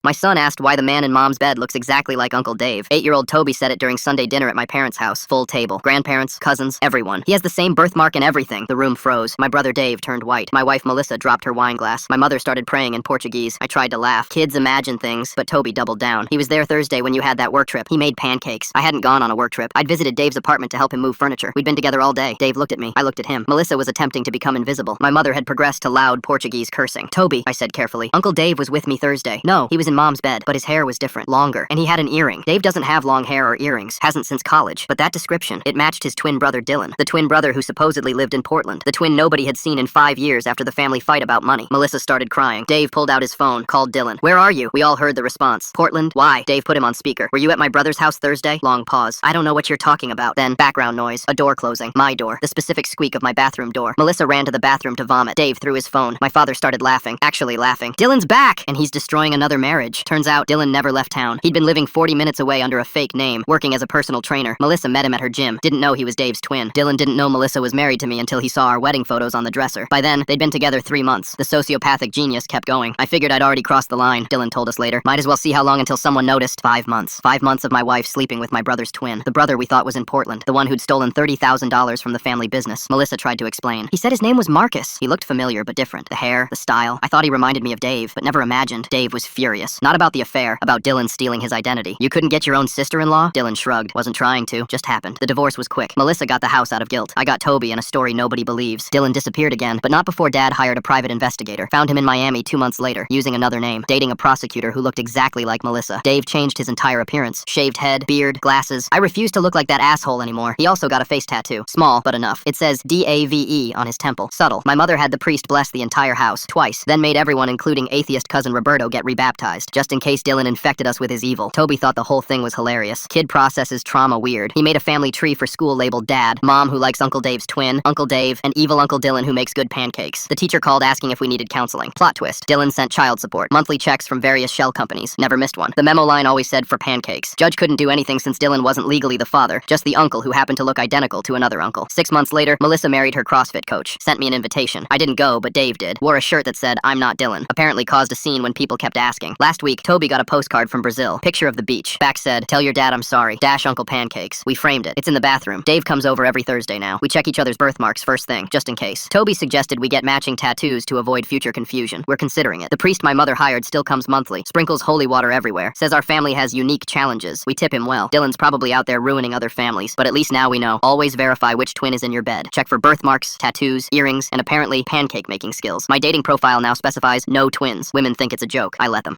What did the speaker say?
My son asked why the man in Mom's bed looks exactly like Uncle Dave. 8-year-old Toby said it during Sunday dinner at my parents' house. Full table. Grandparents, cousins, everyone. He has the same birthmark and everything. The room froze. My brother Dave turned white. My wife Melissa dropped her wine glass. My mother started praying in Portuguese. I tried to laugh. Kids imagine things, but Toby doubled down. He was there Thursday when you had that work trip. He made pancakes. I hadn't gone on a work trip. I'd visited Dave's apartment to help him move furniture. We'd been together all day. Dave looked at me. I looked at him. Melissa was attempting to become invisible. My mother had progressed to loud Portuguese cursing. Toby, I said carefully. Uncle Dave was with me Thursday. No, he was in Mom's bed, but his hair was different, longer, and he had an earring. Dave doesn't have long hair or earrings, hasn't since college, but that description, it matched his twin brother Dylan, the twin brother who supposedly lived in Portland, the twin nobody had seen in 5 years after the family fight about money. Melissa started crying. Dave pulled out his phone, called Dylan. Where are you? We all heard the response. Portland? Why? Dave put him on speaker. Were you at my brother's house Thursday? Long pause. I don't know what you're talking about. Then, background noise. A door closing. My door. The specific squeak of my bathroom door. Melissa ran to the bathroom to vomit. Dave threw his phone. My father started laughing. Actually laughing. Dylan's back! And he's destroying another marriage. Turns out, Dylan never left town. He'd been living 40 minutes away under a fake name, working as a personal trainer. Melissa met him at her gym. Didn't know he was Dave's twin. Dylan didn't know Melissa was married to me until he saw our wedding photos on the dresser. By then, they'd been together 3 months. The sociopathic genius kept going. I figured I'd already crossed the line, Dylan told us later. Might as well see how long until someone noticed. 5 months. 5 months of my wife sleeping with my brother's twin. The brother we thought was in Portland. The one who'd stolen $30,000 from the family business. Melissa tried to explain. He said his name was Marcus. He looked familiar, but different. The hair, the style. I thought he reminded me of Dave, but never imagined. Dave was furious. Not about the affair, about Dylan stealing his identity. You couldn't get your own sister-in-law? Dylan shrugged. Wasn't trying to. Just happened. The divorce was quick. Melissa got the house out of guilt. I got Toby and a story nobody believes. Dylan disappeared again, but not before Dad hired a private investigator. Found him in Miami 2 months later, using another name, dating a prosecutor who looked exactly like Melissa. Dave changed his entire appearance. Shaved head, beard, glasses. I refused to look like that asshole anymore. He also got a face tattoo. Small, but enough. It says D-A-V-E on his temple. Subtle. My mother had the priest bless the entire house, twice, then made everyone, including atheist cousin Roberto, get rebaptized, just in case Dylan infected us with his evil. Toby thought the whole thing was hilarious. Kid processes trauma weird. He made a family tree for school labeled Dad, Mom who likes Uncle Dave's twin, Uncle Dave, and evil Uncle Dylan who makes good pancakes. The teacher called asking if we needed counseling. Plot twist. Dylan sent child support. Monthly checks from various shell companies. Never missed one. The memo line always said for pancakes. Judge couldn't do anything since Dylan wasn't legally the father, just the uncle who happened to look identical to another uncle. 6 months later, Melissa married her CrossFit coach. Sent me an invitation. I didn't go, but Dave did. Wore a shirt that said, I'm not Dylan. Apparently caused a scene when people kept asking. Last week, Toby got a postcard from Brazil. Picture of the beach. Back said, tell your dad I'm sorry. Dash Uncle Pancakes. We framed it. It's in the bathroom. Dave comes over every Thursday now. We check each other's birthmarks first thing, just in case. Toby suggested we get matching tattoos to avoid future confusion. We're considering it. The priest my mother hired still comes monthly. Sprinkles holy water everywhere. Says our family has unique challenges. We tip him well. Dylan's probably out there ruining other families, but at least now we know. Always verify which twin is in your bed. Check for birthmarks, tattoos, earrings, and apparently pancake making skills. My dating profile now specifies no twins. Women think it's a joke. I let them.